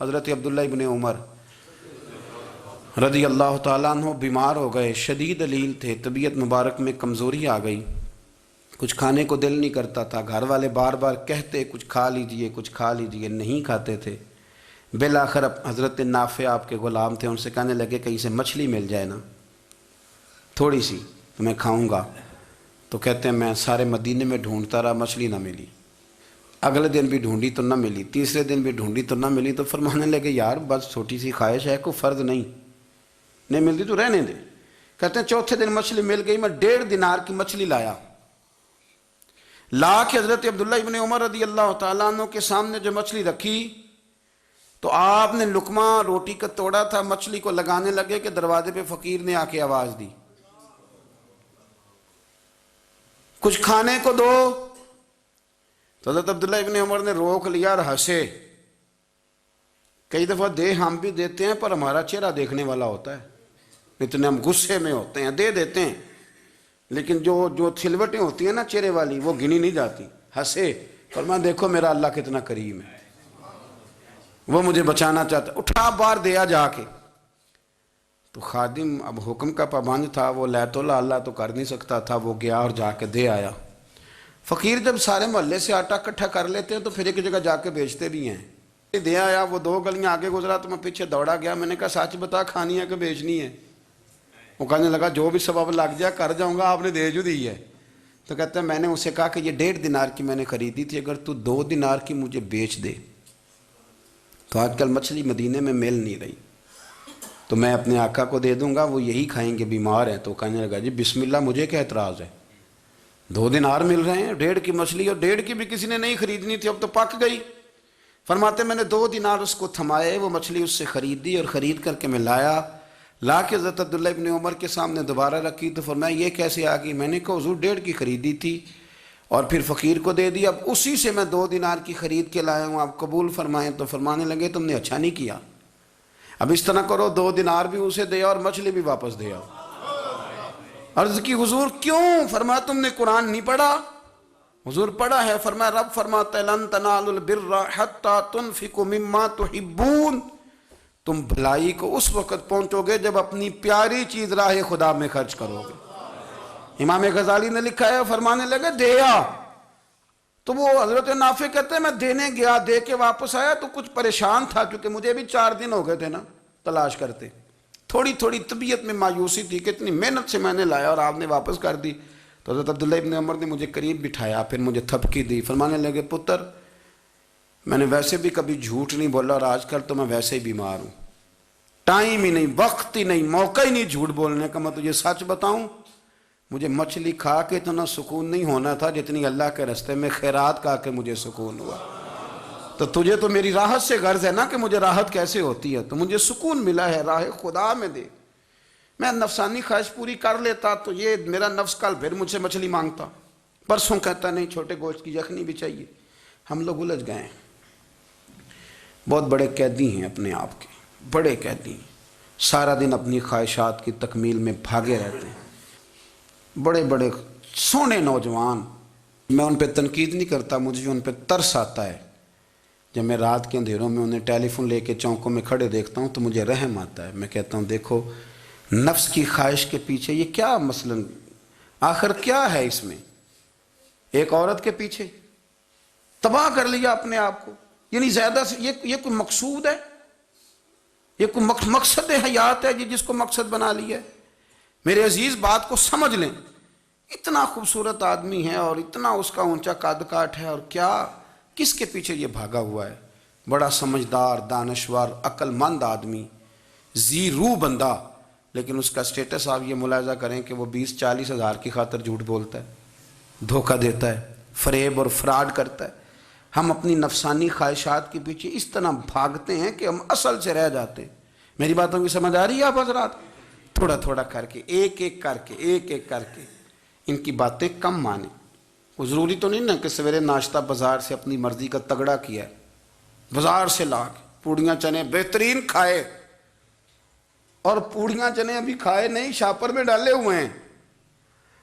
حضرت عبداللہ ابن عمر رضی اللہ تعالیٰ عنہ بیمار ہو گئے، شدید علیل تھے، طبیعت مبارک میں کمزوری آ گئی، کچھ کھانے کو دل نہیں کرتا تھا، گھر والے بار بار کہتے کچھ کھا لیجئے کچھ کھا لیجئے، نہیں کھاتے تھے۔ بالآخر حضرت نافع آپ کے غلام تھے، ان سے کہنے لگے کہیں سے مچھلی مل جائے نا تھوڑی سی تو میں کھاؤں گا۔ تو کہتے ہیں میں سارے مدینے میں ڈھونڈتا رہا، مچھلی نہ ملی، اگلے دن بھی ڈھونڈی تو نہ ملی، تیسرے دن بھی ڈھونڈی تو نہ ملی، تو فرمانے لگے یار بس چھوٹی سی خواہش ہے، کوئی فرض نہیں ملتی تو رہنے دے۔ کہتے ہیں چوتھے دن مچھلی مل گئی، میں 1.5 دینار کی مچھلی لا کے حضرت عبداللہ ابن عمر رضی اللہ تعالیٰ عنہ کے سامنے جو مچھلی رکھی تو آپ نے لقمہ روٹی کا توڑا تھا، مچھلی کو لگانے لگے کہ دروازے پہ فقیر نے آ کے آواز دی کچھ کھانے کو دو۔ تو حضرت عبداللہ ابن عمر نے روک لیا اور ہنسے۔ کئی دفعہ دے ہم بھی دیتے ہیں پر ہمارا چہرہ دیکھنے والا ہوتا ہے، اتنے ہم غصے میں ہوتے ہیں، دے دیتے ہیں، لیکن جو تھلوٹیں ہوتی ہیں نا چہرے والی وہ گنی نہیں جاتی۔ ہنسے، فرمایا دیکھو میرا اللہ کتنا کریم ہے، وہ مجھے بچانا چاہتا ہے، اٹھا بار دیا جا کے۔ تو خادم اب حکم کا پابند تھا، وہ لیت اللہ تو کر نہیں سکتا تھا، وہ گیا اور جا کے دے آیا۔ فقیر جب سارے محلے سے آٹا اکٹھا کر لیتے ہیں تو پھر ایک جگہ جا کے بیچتے بھی ہیں۔ دے آیا، وہ 2 گلیاں آگے گزرا تو میں پیچھے دوڑا گیا، میں نے کہا سچ بتا کھانی ہے کہ بیچنی ہے؟ وہ کہنے لگا جو بھی سبب لگ جائے کر جاؤں گا، آپ نے دے جو دی ہے۔ تو کہتا ہے میں نے اسے کہا کہ یہ 1.5 دینار کی میں نے خریدی تھی، اگر تو 2 دینار کی مجھے بیچ دے تو آج کل مچھلی مدینے میں مل نہیں رہی، تو میں اپنے آقا کو دے دوں گا، وہ یہی کھائیں گے، بیمار ہیں۔ تو کہنے لگا جی بسم اللہ، مجھے کیا اعتراض ہے، 2 دینار مل رہے ہیں، 1.5 کی مچھلی، اور 1.5 کی بھی کسی نے نہیں خریدنی تھی، اب تو پک گئی۔ فرماتے میں نے 2 دینار اس کو تھمائے، وہ مچھلی اس سے خریدی، اور خرید کر کے میں لا کے حضرت عبداللہ ابن عمر کے سامنے دوبارہ رکھی۔ تو فرمایا یہ کیسے آ گئی؟ میں نے کہا حضور 1.5 کی خریدی تھی اور پھر فقیر کو دے دی، اب اسی سے میں 2 دینار کی خرید کے لایا ہوں، آپ قبول فرمائیں۔ تو فرمانے لگے تم نے اچھا نہیں کیا، اب اس طرح کرو 2 دینار بھی اسے دے اور مچھلی بھی واپس دے آؤ۔ عرض کی حضور کیوں؟ فرمایا تم نے قرآن نہیں پڑھا؟ حضور پڑھا ہے۔ فرمایا رب فرماتا ہے لن تنالوا البر حتی تنفقوا مما تحبون، تم بھلائی کو اس وقت پہنچو گے جب اپنی پیاری چیز راہ خدا میں خرچ کرو گے۔ امام غزالی نے لکھا ہے، فرمانے لگے دیا، تو وہ حضرت نافع کہتے ہیں میں دینے گیا، دے کے واپس آیا تو کچھ پریشان تھا، کیونکہ مجھے بھی 4 دن ہو گئے تھے نا تلاش کرتے، تھوڑی طبیعت میں مایوسی تھی کہ اتنی محنت سے میں نے لایا اور آپ نے واپس کر دی۔ تو حضرت عبداللہ ابن عمر نے مجھے قریب بٹھایا، پھر مجھے تھپکی دی، فرمانے لگے پتر میں نے ویسے بھی کبھی جھوٹ نہیں بولا، اور آج کل تو میں ویسے ہی بیمار ہوں، ٹائم ہی نہیں، وقت ہی نہیں، موقع ہی نہیں جھوٹ بولنے کا، میں تجھے سچ بتاؤں مجھے مچھلی کھا کے اتنا سکون نہیں ہونا تھا جتنی اللہ کے راستے میں خیرات کھا کے مجھے سکون ہوا۔ تو تجھے تو میری راحت سے غرض ہے نا کہ مجھے راحت کیسے ہوتی ہے، تو مجھے سکون ملا ہے راہ خدا میں دے، میں نفسانی خواہش پوری کر لیتا تو یہ میرا نفس کل پھر مجھ سے مچھلی مانگتا، پرسوں کہتا نہیں چھوٹے گوشت کی یخنی بھی چاہیے۔ ہم لوگ الجھ گئے ہیں، بہت بڑے قیدی ہیں اپنے آپ کے، بڑے قیدی ہیں، سارا دن اپنی خواہشات کی تکمیل میں بھاگے رہتے ہیں، بڑے بڑے سونے نوجوان۔ میں ان پہ تنقید نہیں کرتا، مجھے ان پہ ترس آتا ہے، جب میں رات کے اندھیروں میں انہیں ٹیلی فون لے کے چوکوں میں کھڑے دیکھتا ہوں تو مجھے رحم آتا ہے، میں کہتا ہوں دیکھو نفس کی خواہش کے پیچھے یہ کیا مثلاً آخر کیا ہے اس میں، ایک عورت کے پیچھے تباہ کر لیا اپنے آپ کو، یعنی زیادہ سے یہ کوئی مقصود ہے، یہ کوئی مقصد حیات ہے جس کو مقصد بنا لیا ہے؟ میرے عزیز بات کو سمجھ لیں، اتنا خوبصورت آدمی ہے اور اتنا اس کا اونچا قد کاٹ ہے، اور کیا کس کے پیچھے یہ بھاگا ہوا ہے؟ بڑا سمجھدار، دانشور، عقل مند آدمی، ذی روح بندہ، لیکن اس کا سٹیٹس آپ یہ ملاحظہ کریں کہ وہ 20-40 ہزار کی خاطر جھوٹ بولتا ہے، دھوکہ دیتا ہے، فریب اور فراڈ کرتا ہے۔ ہم اپنی نفسانی خواہشات کے پیچھے اس طرح بھاگتے ہیں کہ ہم اصل سے رہ جاتے ہیں۔ میری باتوں کی سمجھ آ رہی ہے آپ حضرات؟ تھوڑا تھوڑا کر کے ایک ایک کر کے ان کی باتیں کم مانیں۔ وہ ضروری تو نہیں نا کہ سویرے ناشتہ بازار سے اپنی مرضی کا تگڑا کیا ہے، بازار سے لا کے پوڑیاں چنے بہترین کھائے، اور پوڑیاں چنے ابھی کھائے نہیں، شاپر میں ڈالے ہوئے ہیں،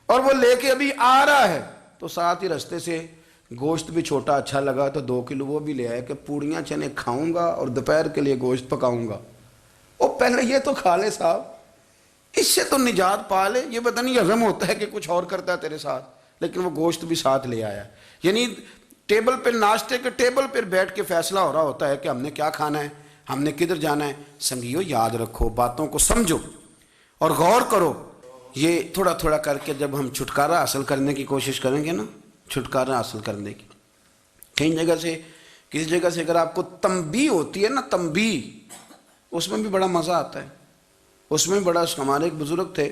اور وہ لے کے ابھی آ رہا ہے تو ساتھ ہی رستے سے گوشت بھی چھوٹا اچھا لگا تو 2 کلو وہ بھی لے آئے کہ پوڑیاں چنے کھاؤں گا اور دوپہر کے لیے گوشت پکاؤں گا۔ وہ پہلے یہ تو کھا لے صاحب، اس سے تو نجات پا لے۔ یہ پتہ نہیں ہضم ہوتا ہے کہ کچھ اور کرتا ہے تیرے ساتھ، لیکن وہ گوشت بھی ساتھ لے آیا۔ یعنی ٹیبل پہ، ناشتے کے ٹیبل پر بیٹھ کے فیصلہ ہو رہا ہوتا ہے کہ ہم نے کیا کھانا ہے، ہم نے کدھر جانا ہے۔ سنگیو یاد رکھو، باتوں کو سمجھو اور غور کرو۔ یہ تھوڑا تھوڑا کر کے جب ہم چھٹکارا حاصل کرنے کی کوشش کریں گے نا، چھٹکارا حاصل کرنے کی، کہیں جگہ سے، کسی جگہ سے اگر آپ کو تنبیہ ہوتی ہے نا، تنبیہ، اس میں بھی بڑا مزہ آتا ہے، اس میں بڑا۔ ہمارے ایک بزرگ تھے،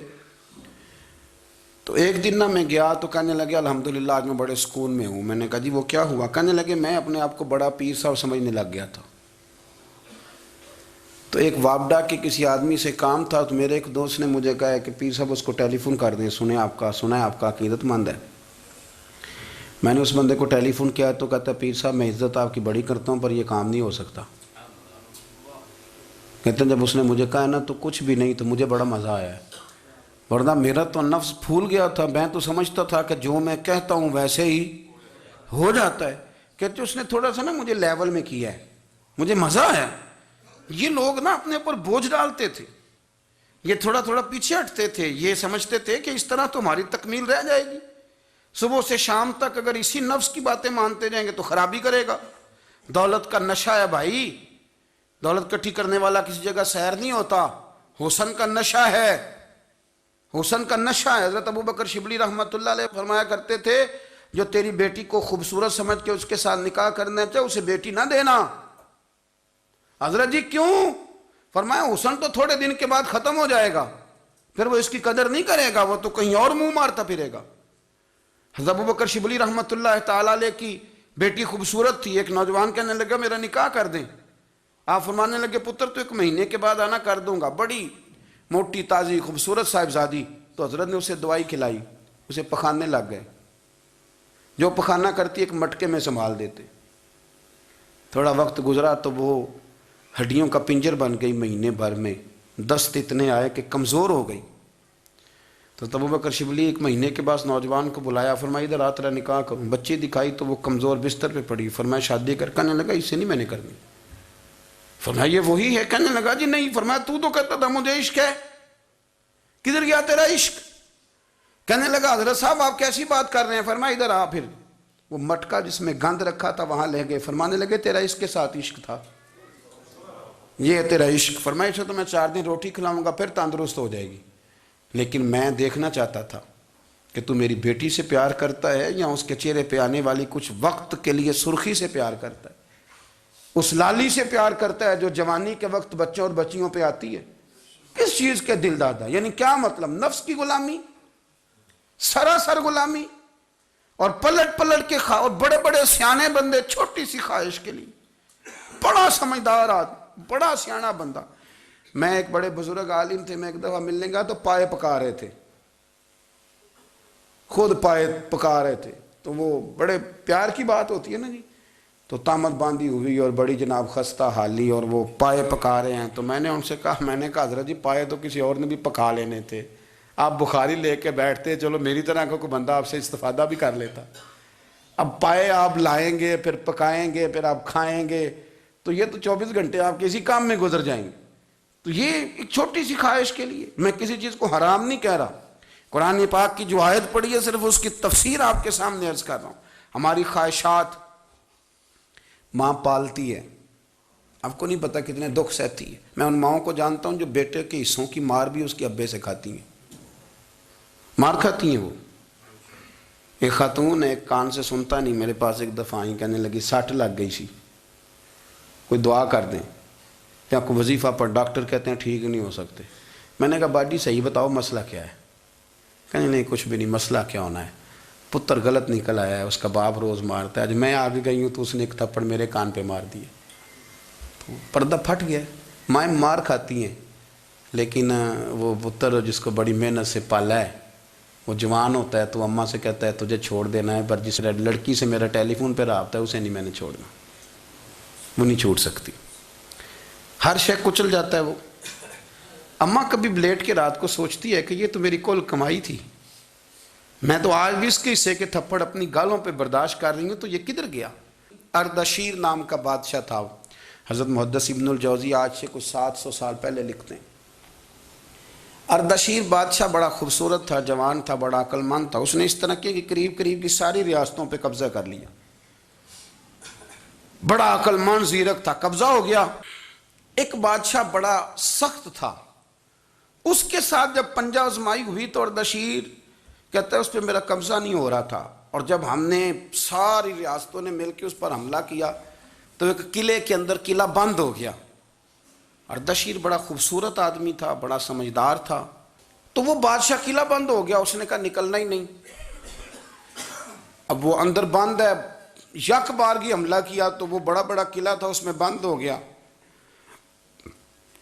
تو ایک دن نا میں گیا تو کہنے لگے الحمدللہ آج میں بڑے سکون میں ہوں۔ میں نے کہا جی وہ کیا ہوا؟ کہنے لگے میں اپنے آپ کو بڑا پیر صاحب سمجھنے لگ گیا تھا، تو ایک وابڈا کے کسی آدمی سے کام تھا، تو میرے ایک دوست نے مجھے کہا کہ پیر صاحب اس کو ٹیلی فون کر دیں، سنا ہے آپ کا عقیدت مند ہے۔ میں نے اس بندے کو ٹیلی فون کیا تو کہتا ہے پیر صاحب میں عزت آپ کی بڑی کرتا ہوں پر یہ کام نہیں ہو سکتا۔ کہتے ہیں جب اس نے مجھے کہا نا تو کچھ بھی نہیں، تو مجھے بڑا مزہ آیا ہے، ورنہ میرا تو نفس پھول گیا تھا۔ میں تو سمجھتا تھا کہ جو میں کہتا ہوں ویسے ہی ہو جاتا ہے۔ کہتے اس نے تھوڑا سا نا مجھے لیول میں کیا ہے، مجھے مزہ آیا۔ یہ لوگ نا اپنے اوپر بوجھ ڈالتے تھے، یہ تھوڑا تھوڑا پیچھے ہٹتے تھے، یہ سمجھتے تھے کہ اس طرح تو ہماری تکمیل رہ جائے گی۔ صبح سے شام تک اگر اسی نفس کی باتیں مانتے رہیں گے تو خرابی کرے گا۔ دولت کا نشہ ہے بھائی، دولت کٹھی کرنے والا کسی جگہ سیر نہیں ہوتا، حسن کا نشہ ہے، حسن کا نشہ ہے۔ حضرت ابوبکر شبلی رحمۃ اللہ علیہ فرمایا کرتے تھے جو تیری بیٹی کو خوبصورت سمجھ کے اس کے ساتھ نکاح کرنا چاہے اسے بیٹی نہ دینا۔ حضرت جی کیوں؟ فرمایا حسن تو تھوڑے دن کے بعد ختم ہو جائے گا، پھر وہ اس کی قدر نہیں کرے گا، وہ تو کہیں اور منہ مارتا پھرے گا۔ حضرت ابوبکر شبلی رحمۃ اللہ تعالیٰ علیہ کی بیٹی خوبصورت تھی، ایک نوجوان کہنے لگا میرا نکاح کر دیں۔ آپ فرمانے لگے پتر تو 1 مہینے کے بعد آنا، کر دوں گا۔ بڑی موٹی تازی خوبصورت صاحبزادی، تو حضرت نے اسے دوائی کھلائی، اسے پخانے لگ گئے۔ جو پخانہ کرتی ایک مٹکے میں سنبھال دیتے۔ تھوڑا وقت گزرا تو وہ ہڈیوں کا پنجر بن گئی، مہینے بھر میں دست اتنے آئے کہ کمزور ہو گئی۔ تو ابوبکر شبلی 1 مہینے کے بعد نوجوان کو بلایا، فرمایا ادھر آ تیرا نکاح کروں۔ بچی دکھائی تو وہ کمزور بستر پہ پڑی، فرمایا شادی کر۔ کہنے لگا اس سے نہیں میں نے کرنی۔ فرمایا یہ وہی ہے؟ کہنے لگا جی نہیں۔ فرمایا تو کہتا تھا مجھے عشق ہے، کدھر گیا تیرا عشق؟ کہنے لگا حضرت صاحب آپ کیسی بات کر رہے ہیں؟ فرمایا ادھر آ۔ پھر وہ مٹکا جس میں گند رکھا تھا وہاں لے گئے، فرمانے لگے تیرا اس کے ساتھ عشق تھا، یہ ہے تیرا عشق۔ فرمایا اسے تو میں 4 دن روٹی کھلاؤں گا پھر تندرست ہو جائے گی، لیکن میں دیکھنا چاہتا تھا کہ تو میری بیٹی سے پیار کرتا ہے یا اس کے چہرے پہ آنے والی کچھ وقت کے لیے سرخی سے پیار کرتا ہے، اس لالی سے پیار کرتا ہے جو جوانی کے وقت بچوں اور بچیوں پہ آتی ہے۔ کس چیز کے دل دادا؟ یعنی کیا مطلب؟ نفس کی غلامی، سراسر غلامی، اور پلٹ پلٹ کے اور بڑے بڑے سیانے بندے چھوٹی سی خواہش کے لیے، بڑا سمجھدار آدمی، بڑا سیانا بندہ۔ میں ایک بڑے بزرگ عالم تھے، میں ایک دفعہ ملنے گیا تو پائے پکا رہے تھے، خود پائے پکا رہے تھے، تو وہ بڑے پیار کی بات ہوتی ہے نا جی، تو تامت باندھی ہوئی اور بڑی جناب خستہ حالی، اور وہ پائے پکا رہے ہیں۔ تو میں نے ان سے کہا، میں نے کہا حضرت جی پائے تو کسی اور نے بھی پکا لینے تھے، آپ بخاری لے کے بیٹھتے، چلو میری طرح کا کوئی بندہ آپ سے استفادہ بھی کر لیتا۔ اب پائے آپ لائیں گے، پھر پکائیں گے، پھر آپ کھائیں گے، تو یہ تو 24 گھنٹے آپ کسی کام میں گزر جائیں گے۔ تو یہ ایک چھوٹی سی خواہش کے لیے، میں کسی چیز کو حرام نہیں کہہ رہا، قرآن پاک کی جو آیت پڑھی ہے صرف اس کی تفسیر آپ کے سامنے عرض کر رہا ہوں۔ ہماری خواہشات ماں پالتی ہے، آپ کو نہیں پتہ کتنے دکھ سہتی ہے۔ میں ان ماؤں کو جانتا ہوں جو بیٹے کے حصوں کی مار بھی اس کے ابے سے کھاتی ہیں، مار کھاتی ہیں وہ۔ ایک خاتون ایک کان سے سنتا نہیں، میرے پاس ایک دفعہ آئی، کہنے لگی 60 لگ گئی سی، کوئی دعا کر دیں یا کوئی وظیفہ پر، ڈاکٹر کہتے ہیں ٹھیک نہیں ہو سکتے۔ میں نے کہا باجی صحیح بتاؤ مسئلہ کیا ہے؟ کہنے نہیں کچھ بھی نہیں، مسئلہ کیا ہونا ہے، پتر غلط نکل آیا ہے، اس کا باپ روز مارتا ہے، آج میں آگے گئی ہوں تو اس نے ایک تھپڑ میرے کان پہ مار دیے، تو پردہ پھٹ گیا۔ مائیں مار کھاتی ہیں، لیکن وہ پتر جس کو بڑی محنت سے پالا ہے وہ جوان ہوتا ہے تو اماں سے کہتا ہے تجھے چھوڑ دینا ہے، پر جس لڑکی سے میرا ٹیلی فون پہ رابطہ ہے اسے نہیں میں نے چھوڑنا، وہ نہیں چھوڑ سکتی، ہر شے کچل جاتا ہے وہ۔ اماں کبھی لیٹ کے رات کو سوچتی ہے کہ یہ تو میری کل کمائی تھی، میں تو آج بھی اس کے حصے کے تھپڑ اپنی گالوں پہ برداشت کر رہی ہوں، تو یہ کدھر گیا؟ اردشیر نام کا بادشاہ تھا، حضرت محدث ابن الجوزی آج سے کچھ 700 سال پہلے لکھتے ہیں۔ اردشیر بادشاہ بڑا خوبصورت تھا، جوان تھا، بڑا عقل مند تھا۔ اس نے اس طرح کی قریب قریب کی ساری ریاستوں پہ قبضہ کر لیا۔ بڑا عقل مند زیرک تھا، قبضہ ہو گیا۔ ایک بادشاہ بڑا سخت تھا، اس کے ساتھ جب پنجہ آزمائی ہوئی تو اردشیر کہتا ہے اس پہ میرا قبضہ نہیں ہو رہا تھا، اور جب ہم نے ساری ریاستوں نے مل کے اس پر حملہ کیا تو ایک قلعے کے اندر قلعہ بند ہو گیا۔ اردشیر بڑا خوبصورت آدمی تھا، بڑا سمجھدار تھا، تو وہ بادشاہ قلعہ بند ہو گیا، اس نے کہا نکلنا ہی نہیں۔ اب وہ اندر بند ہے، یک بارگی حملہ کیا تو وہ بڑا بڑا قلعہ تھا اس میں بند ہو گیا۔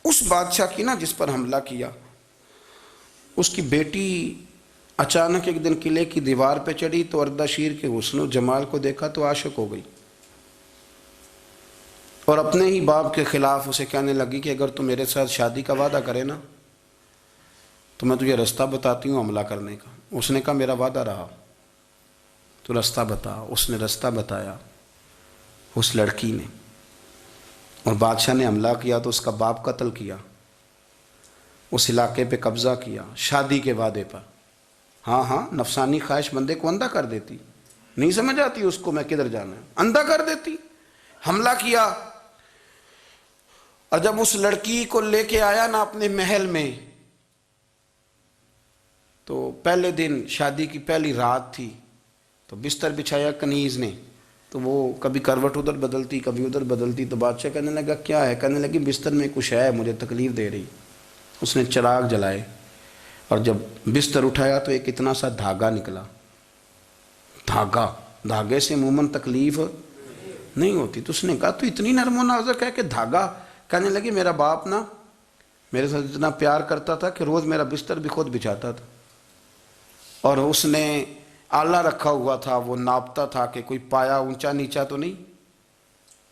اس بادشاہ کی نا جس پر حملہ کیا، اس کی بیٹی اچانک ایک دن قلعے کی دیوار پہ چڑھی تو اردشیر کے حسن و جمال کو دیکھا تو عاشق ہو گئی، اور اپنے ہی باپ کے خلاف اسے کہنے لگی کہ اگر تو میرے ساتھ شادی کا وعدہ کرے نا تو میں تجھے رستہ بتاتی ہوں حملہ کرنے کا۔ اس نے کہا میرا وعدہ رہا، تو رستہ بتا۔ اس نے رستہ بتایا اس لڑکی نے، اور بادشاہ نے حملہ کیا تو اس کا باپ قتل کیا، اس علاقے پہ قبضہ کیا شادی کے وعدے پر۔ ہاں نفسانی خواہش بندے کو اندھا کر دیتی، نہیں سمجھ آتی اس کو میں کدھر جانا ہے، اندھا کر دیتی۔ حملہ کیا، اور جب اس لڑکی کو لے کے آیا نا اپنے محل میں، تو پہلے دن شادی کی پہلی رات تھی، تو بستر بچھایا کنیز نے، تو وہ کبھی کروٹ ادھر بدلتی کبھی ادھر بدلتی، تو بادشاہ کہنے لگا کیا ہے؟ کہنے لگی بستر میں کچھ ہے، مجھے تکلیف دے رہی۔ اس نے چراغ جلائے اور جب بستر اٹھایا تو ایک اتنا سا دھاگا نکلا۔ دھاگے سے عموماً تکلیف نہیں ہوتی، تو اس نے کہا تو اتنی نرم و نازک ہے کہ دھاگا؟ کہنے لگی میرا باپ نا میرے ساتھ اتنا پیار کرتا تھا کہ روز میرا بستر بھی خود بچھاتا تھا، اور اس نے آلہ رکھا ہوا تھا، وہ ناپتا تھا کہ کوئی پایا اونچا نیچا تو نہیں،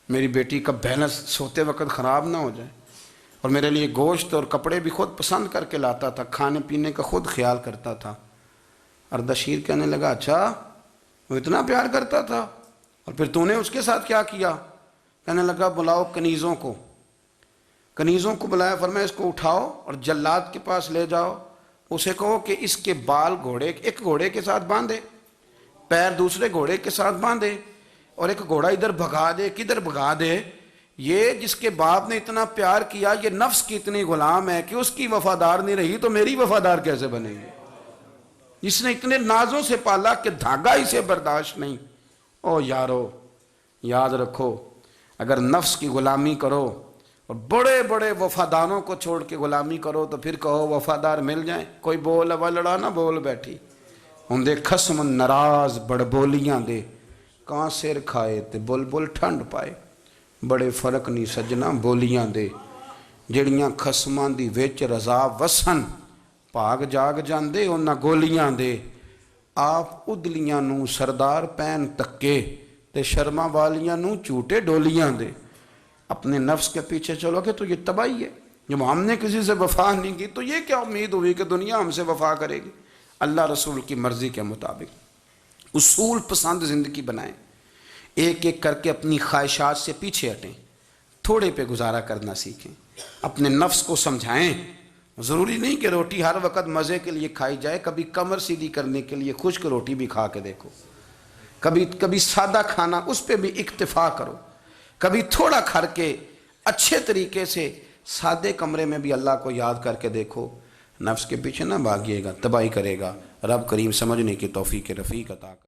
میری بیٹی کا بیلنس سوتے وقت خراب نہ ہو جائے، اور میرے لیے گوشت اور کپڑے بھی خود پسند کر کے لاتا تھا، کھانے پینے کا خود خیال کرتا تھا۔ اردشیر کہنے لگا اچھا وہ اتنا پیار کرتا تھا، اور پھر تو نے اس کے ساتھ کیا کیا؟ کہنے لگا بلاؤ کنیزوں کو بلایا، فرمایا اس کو اٹھاؤ اور جلاد کے پاس لے جاؤ، اسے کہو کہ اس کے بال ایک گھوڑے کے ساتھ باندھے، پیر دوسرے گھوڑے کے ساتھ باندھے، اور ایک گھوڑا ادھر بھگا دے، کدھر بھگا دے۔ یہ جس کے باپ نے اتنا پیار کیا، یہ نفس کی اتنی غلام ہے کہ اس کی وفادار نہیں رہی تو میری وفادار کیسے بنے گی؟ جس نے اتنے نازوں سے پالا کہ دھاگا اسے برداشت نہیں۔ او یارو یاد رکھو، اگر نفس کی غلامی کرو اور بڑے بڑے وفاداروں کو چھوڑ کے غلامی کرو تو پھر کہو وفادار مل جائیں، کوئی بول اب لڑا نہ بول بیٹھی ہوں خسم ناراض بڑ بولیاں دے، کہاں سر کھائے تے بلبل ٹھنڈ پائے، بڑے فرق نہیں سجنا بولیاں دے، جڑیاں خسماں دی وچ رضا وسن، پاگ جاگ جاندے انہاں گولیاں دے، آپ ادلیاں نو سردار پین تکے تے شرما والیاں نو چوٹے ڈولیاں دے۔ اپنے نفس کے پیچھے چلو گے تو یہ تباہی ہے۔ جب ہم نے کسی سے وفا نہیں کی تو یہ کیا امید ہوئی کہ دنیا ہم سے وفا کرے گی؟ اللہ رسول کی مرضی کے مطابق اصول پسند زندگی بنائیں، ایک ایک کر کے اپنی خواہشات سے پیچھے ہٹیں، تھوڑے پہ گزارا کرنا سیکھیں، اپنے نفس کو سمجھائیں۔ ضروری نہیں کہ روٹی ہر وقت مزے کے لیے کھائی جائے، کبھی کمر سیدھی کرنے کے لیے خشک روٹی بھی کھا کے دیکھو، کبھی سادہ کھانا اس پہ بھی اکتفا کرو، کبھی تھوڑا کھر کے اچھے طریقے سے سادے کمرے میں بھی اللہ کو یاد کر کے دیکھو۔ نفس کے پیچھے نہ بھاگیے گا، تباہی کرے گا۔ رب کریم سمجھنے کی توفیق رفیق عطا کرے۔